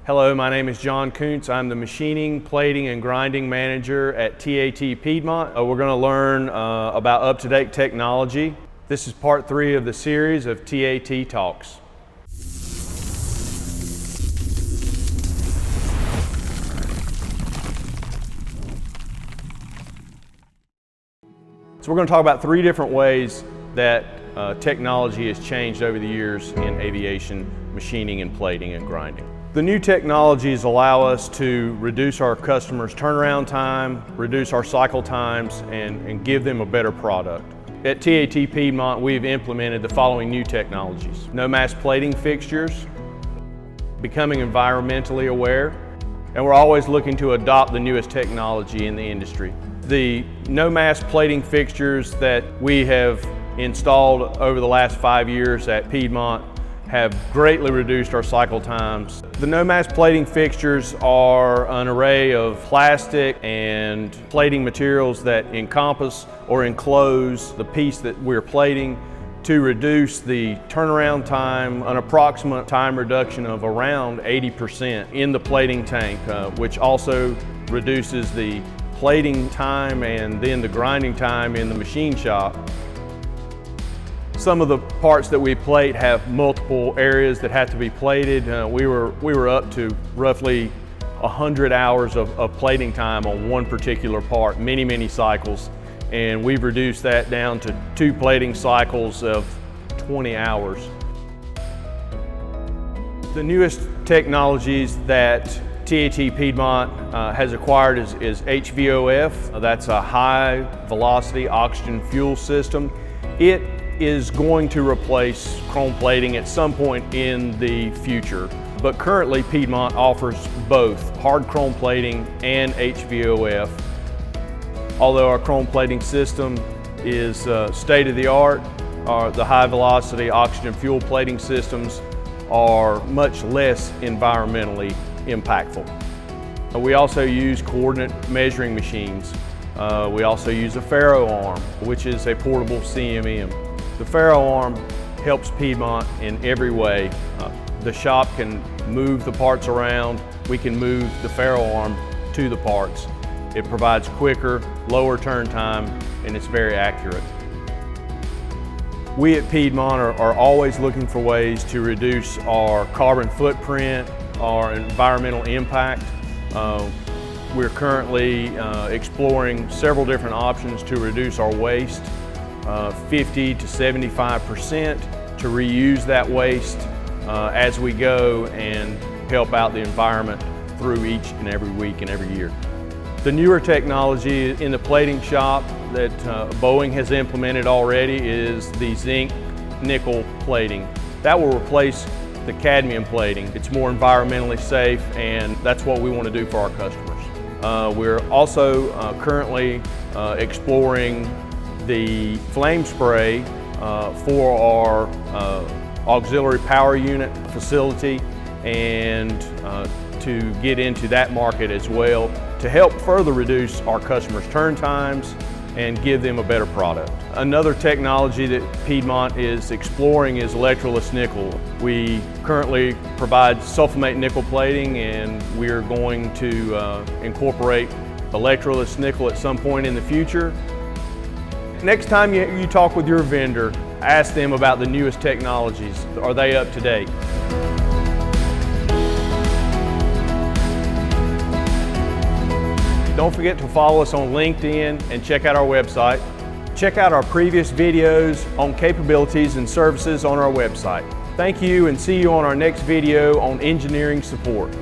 Hello, my name is John Koontz. I'm the machining, plating, and grinding manager at TAT Piedmont. We're going to learn about up-to-date technology. This is part 3 of the series of TAT Talks. So we're going to talk about 3 different ways that technology has changed over the years in aviation, machining and plating and grinding. The new technologies allow us to reduce our customers' turnaround time, reduce our cycle times, and give them a better product. At TAT Piedmont, we've implemented the following new technologies: no-mass plating fixtures, becoming environmentally aware, and we're always looking to adopt the newest technology in the industry. The no-mass plating fixtures that we have installed over the last 5 years at Piedmont have greatly reduced our cycle times. The no-mass plating fixtures are an array of plastic and plating materials that encompass or enclose the piece that we're plating to reduce the turnaround time, an approximate time reduction of around 80% in the plating tank, which also reduces the plating time and then the grinding time in the machine shop. Some of the parts that we plate have multiple areas that have to be plated. We were up to roughly 100 hours of plating time on one particular part, many cycles, and we've reduced that down to 2 plating cycles of 20 hours. The newest technologies that TAT Piedmont has acquired is HVOF. That's a high velocity oxygen fuel system. It is going to replace chrome plating at some point in the future. But currently Piedmont offers both hard chrome plating and HVOF. Although our chrome plating system is state-of-the-art, the high velocity oxygen fuel plating systems are much less environmentally impactful. We also use coordinate measuring machines. We also use a FARO arm, which is a portable CMM. The FARO arm helps Piedmont in every way. The shop can move the parts around. We can move the FARO arm to the parts. It provides quicker, lower turn time, and it's very accurate. We at Piedmont are always looking for ways to reduce our carbon footprint, our environmental impact. We're currently exploring several different options to reduce our waste. 50 to 75% to reuse that waste as we go and help out the environment through each and every week and every year. The newer technology in the plating shop that Boeing has implemented already is the zinc nickel plating. That will replace the cadmium plating. It's more environmentally safe, and that's what we want to do for our customers. We're also currently exploring the flame spray for our auxiliary power unit facility, and to get into that market as well to help further reduce our customers' turn times and give them a better product. Another technology that Piedmont is exploring is electroless nickel. We currently provide sulfamate nickel plating, and we're going to incorporate electroless nickel at some point in the future. Next time you talk with your vendor, ask them about the newest technologies. Are they up to date? Don't forget to follow us on LinkedIn and check out our website. Check out our previous videos on capabilities and services on our website. Thank you, and see you on our next video on engineering support.